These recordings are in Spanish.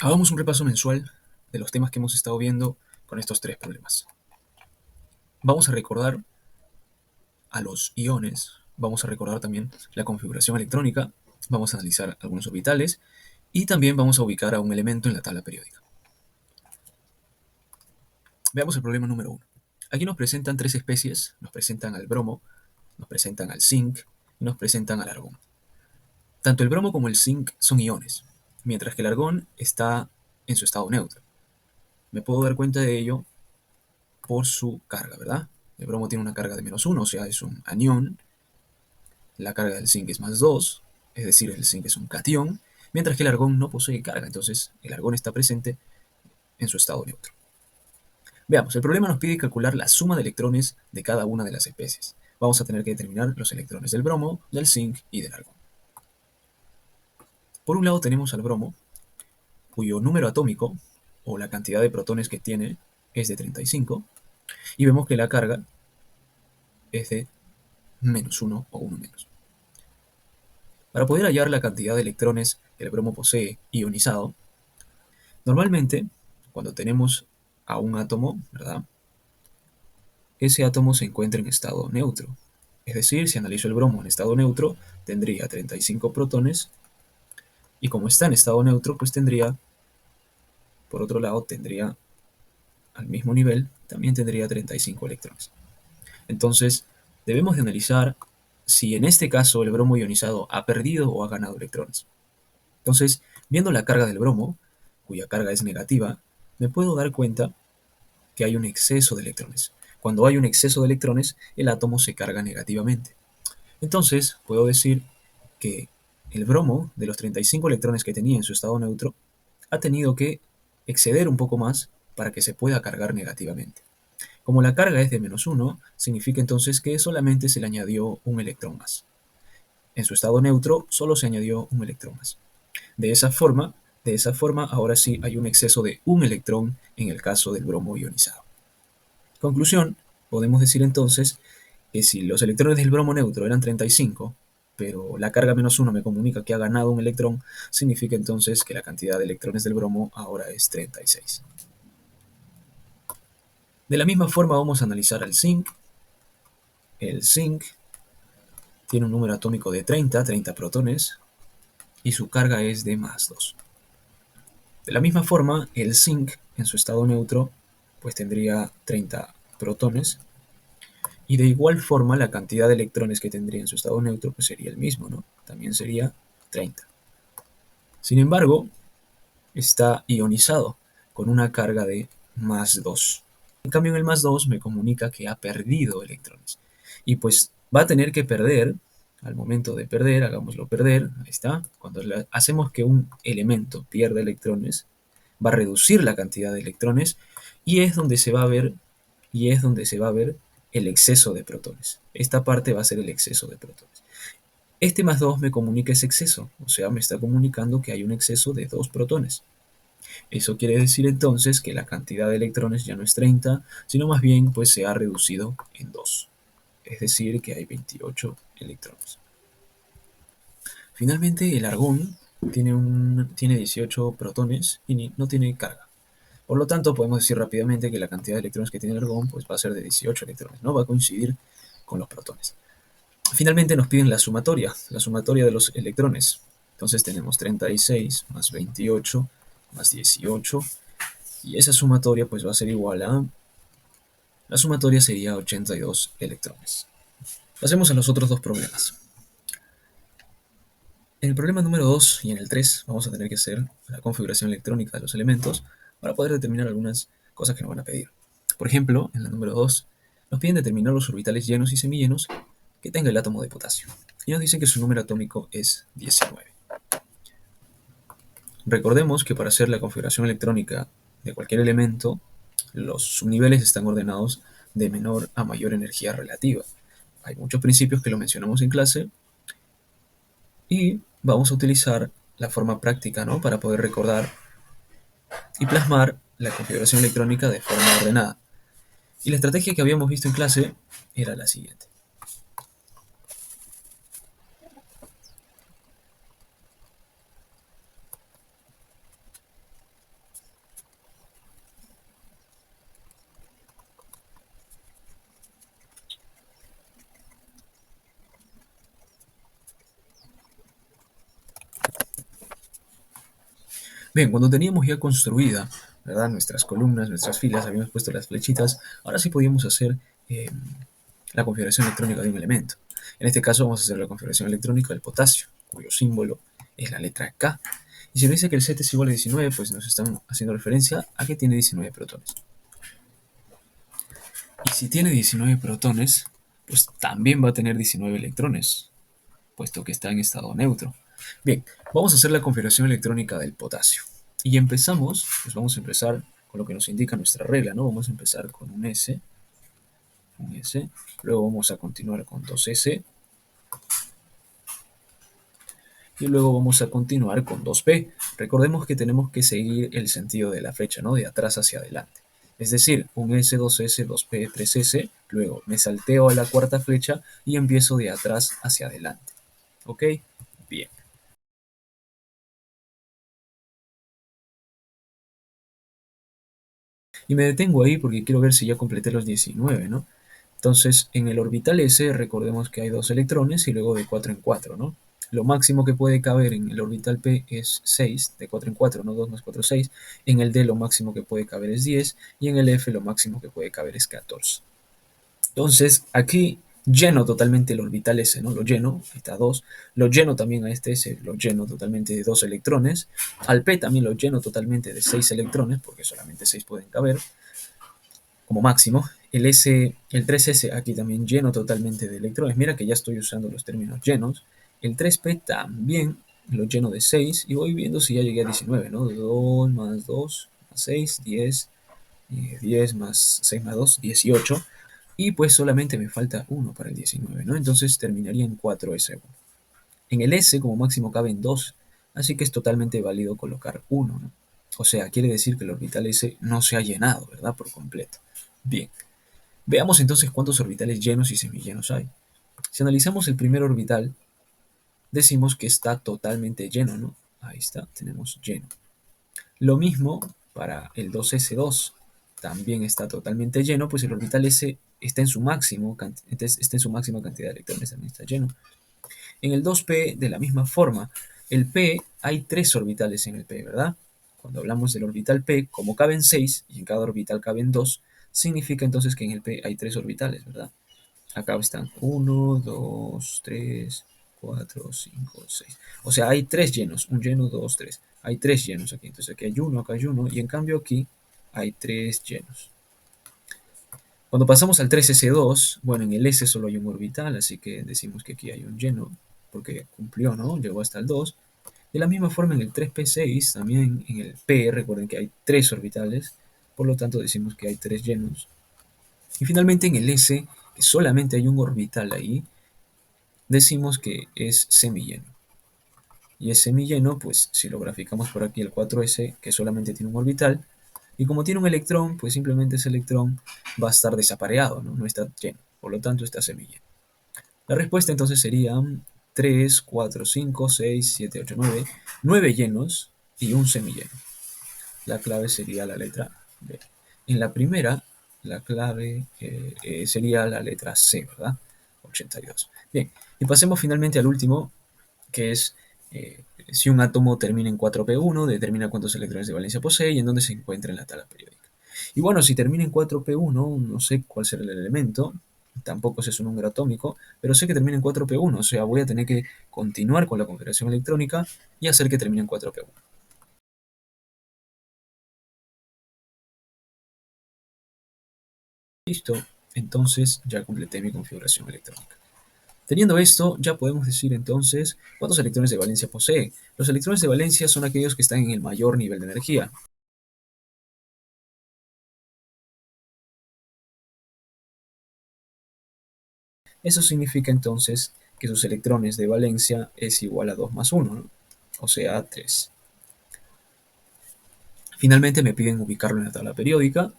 Hagamos un repaso mensual de los temas que hemos estado viendo con estos tres problemas. Vamos a recordar a los iones, vamos a recordar también la configuración electrónica, vamos a analizar algunos orbitales y también vamos a ubicar a un elemento en la tabla periódica. Veamos el problema número 1. Aquí nos presentan tres especies, nos presentan al bromo, nos presentan al zinc y nos presentan al argón. Tanto el bromo como el zinc son iones, mientras que el argón está en su estado neutro. Me puedo dar cuenta de ello por su carga, ¿verdad? El bromo tiene una carga de -1, o sea, es un anión. La carga del zinc es +2, es decir, el zinc es un catión, mientras que el argón no posee carga, entonces el argón está presente en su estado neutro. Veamos, el problema nos pide calcular la suma de electrones de cada una de las especies. Vamos a tener que determinar los electrones del bromo, del zinc y del argón. Por un lado tenemos al bromo, cuyo número atómico, o la cantidad de protones que tiene, es de 35, y vemos que la carga es de -1 o 1 menos. Para poder hallar la cantidad de electrones que el bromo posee ionizado, normalmente, cuando tenemos a un átomo, ¿verdad? Ese átomo se encuentra en estado neutro. Es decir, si analizo el bromo en estado neutro, tendría 35 protones, y como está en estado neutro, pues tendría, por otro lado, tendría al mismo nivel, también tendría 35 electrones. Entonces, debemos de analizar si en este caso el bromo ionizado ha perdido o ha ganado electrones. Entonces, viendo la carga del bromo, cuya carga es negativa, me puedo dar cuenta que hay un exceso de electrones. Cuando hay un exceso de electrones, el átomo se carga negativamente. Entonces, puedo decir que el bromo, de los 35 electrones que tenía en su estado neutro, ha tenido que exceder un poco más para que se pueda cargar negativamente. Como la carga es de -1, significa entonces que solamente se le añadió un electrón más. En su estado neutro, solo se añadió un electrón más. De esa forma, ahora sí hay un exceso de un electrón en el caso del bromo ionizado. Conclusión, podemos decir entonces que si los electrones del bromo neutro eran 35, pero la carga -1 me comunica que ha ganado un electrón, significa entonces que la cantidad de electrones del bromo ahora es 36. De la misma forma vamos a analizar al zinc. El zinc tiene un número atómico de 30 protones, y su carga es de +2. De la misma forma, el zinc en su estado neutro pues tendría 30 protones, y de igual forma la cantidad de electrones que tendría en su estado neutro pues sería el mismo, ¿no? También sería 30. Sin embargo, está ionizado con una carga de +2. En cambio, en el +2 me comunica que ha perdido electrones. Y pues va a tener que perder, al momento de perder, hagámoslo perder, ahí está. Cuando hacemos que un elemento pierda electrones, va a reducir la cantidad de electrones, y es donde se va a ver, el exceso de protones. Esta parte va a ser el exceso de protones. Este +2 me comunica ese exceso, o sea, me está comunicando que hay un exceso de 2 protones. Eso quiere decir entonces que la cantidad de electrones ya no es 30, sino más bien pues se ha reducido en 2. Es decir, que hay 28 electrones. Finalmente, el argón tiene 18 protones y no tiene carga. Por lo tanto, podemos decir rápidamente que la cantidad de electrones que tiene el argón pues, va a ser de 18 electrones, no va a coincidir con los protones. Finalmente nos piden la sumatoria de los electrones. Entonces tenemos 36 más 28 más 18, y esa sumatoria pues va a ser igual a... La sumatoria sería 82 electrones. Pasemos a los otros dos problemas. En el problema número 2 y en el 3 vamos a tener que hacer la configuración electrónica de los elementos para poder determinar algunas cosas que nos van a pedir. Por ejemplo, en la número 2 nos piden determinar los orbitales llenos y semillenos que tenga el átomo de potasio. Y nos dicen que su número atómico es 19. Recordemos que para hacer la configuración electrónica de cualquier elemento, los subniveles están ordenados de menor a mayor energía relativa. Hay muchos principios que lo mencionamos en clase, y vamos a utilizar la forma práctica, ¿no?, para poder recordar y plasmar la configuración electrónica de forma ordenada. Y la estrategia que habíamos visto en clase era la siguiente. Bien, cuando teníamos ya construida, ¿verdad? Nuestras columnas, nuestras filas, habíamos puesto las flechitas, ahora sí podíamos hacer eh, la configuración electrónica de un elemento. En este caso vamos a hacer la configuración electrónica del potasio, cuyo símbolo es la letra K. Y si nos dice que el Z es igual a 19, pues nos están haciendo referencia a que tiene 19 protones. Y si tiene 19 protones, pues también va a tener 19 electrones, puesto que está en estado neutro. Bien, vamos a hacer la configuración electrónica del potasio. Y empezamos, pues vamos a empezar con lo que nos indica nuestra regla, ¿no? Vamos a empezar con un S, luego vamos a continuar con 2S, y luego vamos a continuar con 2P. Recordemos que tenemos que seguir el sentido de la flecha, ¿no? De atrás hacia adelante. Es decir, un S, 2S, 2P, 3S, luego me salteo a la cuarta flecha y empiezo de atrás hacia adelante. ¿Ok? Bien. Y me detengo ahí porque quiero ver si ya completé los 19, ¿no? Entonces, en el orbital S, recordemos que hay dos electrones y luego de 4 en 4, ¿no? Lo máximo que puede caber en el orbital P es 6, de 4 en 4, ¿no? 2 más 4, 6. En el D lo máximo que puede caber es 10 y en el F lo máximo que puede caber es 14. Entonces, aquí lleno totalmente el orbital S, ¿no? Lo lleno, ahí está 2. Lo lleno también a este S, lo lleno totalmente de 2 electrones. Al P también lo lleno totalmente de 6 electrones, porque solamente 6 pueden caber como máximo. El 3S aquí también lleno totalmente de electrones. Mira que ya estoy usando los términos llenos. El 3P también lo lleno de 6 y voy viendo si ya llegué a 19, ¿no? 2 más 2 más 6, 10. 10 más 6 más 2, 18. Y pues solamente me falta 1 para el 19, ¿no? Entonces terminaría en 4S1. En el S como máximo caben 2, así que es totalmente válido colocar 1, ¿no? O sea, quiere decir que el orbital S no se ha llenado, ¿verdad? Por completo. Bien, veamos entonces cuántos orbitales llenos y semillenos hay. Si analizamos el primer orbital, decimos que está totalmente lleno, ¿no? Ahí está, tenemos lleno. Lo mismo para el 2S2, también está totalmente lleno, pues el orbital S está en su máximo, está en su máxima cantidad de electrones, también está lleno. En el 2P, de la misma forma, el P, hay 3 orbitales en el P, ¿verdad? Cuando hablamos del orbital P, como caben 6 y en cada orbital caben 2, significa entonces que en el P hay 3 orbitales, ¿verdad? Acá están 1, 2, 3, 4, 5, 6. O sea, hay 3 llenos. Un lleno, 2, 3. Hay 3 llenos aquí. Entonces aquí hay uno, acá hay uno. Y en cambio aquí hay 3 llenos. Cuando pasamos al 3S2, bueno, en el S solo hay un orbital, así que decimos que aquí hay un lleno, porque cumplió, ¿no? Llegó hasta el 2. De la misma forma en el 3P6, también en el P, recuerden que hay 3 orbitales, por lo tanto decimos que hay 3 llenos. Y finalmente en el S, que solamente hay un orbital ahí, decimos que es semilleno. Y es semilleno, pues si lo graficamos por aquí el 4S, que solamente tiene un orbital, y como tiene un electrón, pues simplemente ese electrón va a estar desapareado, ¿no? No está lleno, por lo tanto está semilleno. La respuesta entonces serían 3, 4, 5, 6, 7, 8, 9, 9 llenos y un semilleno. La clave sería la letra B. En la primera, la clave sería la letra C, ¿verdad? 82. Bien, y pasemos finalmente al último, que es si un átomo termina en 4p1, determina cuántos electrones de valencia posee y en dónde se encuentra en la tabla periódica. Y bueno, si termina en 4p1, no sé cuál será el elemento, tampoco sé su número atómico, pero sé que termina en 4p1, o sea, voy a tener que continuar con la configuración electrónica y hacer que termine en 4p1. Listo, entonces ya completé mi configuración electrónica. Teniendo esto, ya podemos decir entonces cuántos electrones de valencia posee. Los electrones de valencia son aquellos que están en el mayor nivel de energía. Eso significa entonces que sus electrones de valencia es igual a 2 más 1, ¿no? O sea, 3. Finalmente me piden ubicarlo en la tabla periódica.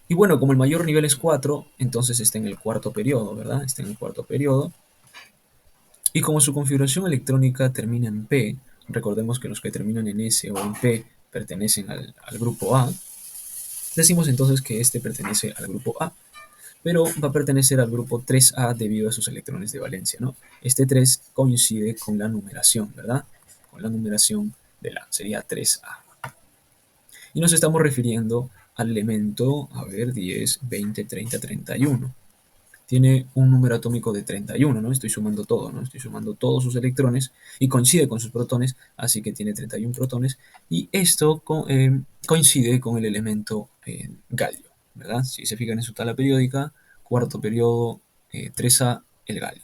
Y bueno, como el mayor nivel es 4, entonces está en el cuarto periodo, ¿verdad? Está en el cuarto periodo. Y como su configuración electrónica termina en P, recordemos que los que terminan en S o en P pertenecen al grupo A, decimos entonces que este pertenece al grupo A, pero va a pertenecer al grupo 3A debido a sus electrones de valencia, ¿no? Este 3 coincide con la numeración, ¿verdad? Con la numeración de la, sería 3A. Y nos estamos refiriendo al elemento, a ver, 10, 20, 30, 31. Tiene un número atómico de 31, ¿no? Estoy sumando todo, ¿no? Estoy sumando todos sus electrones y coincide con sus protones, así que tiene 31 protones. Y esto coincide con el elemento galio, ¿verdad? Si se fijan en su tabla periódica, cuarto periodo, 3A, el galio.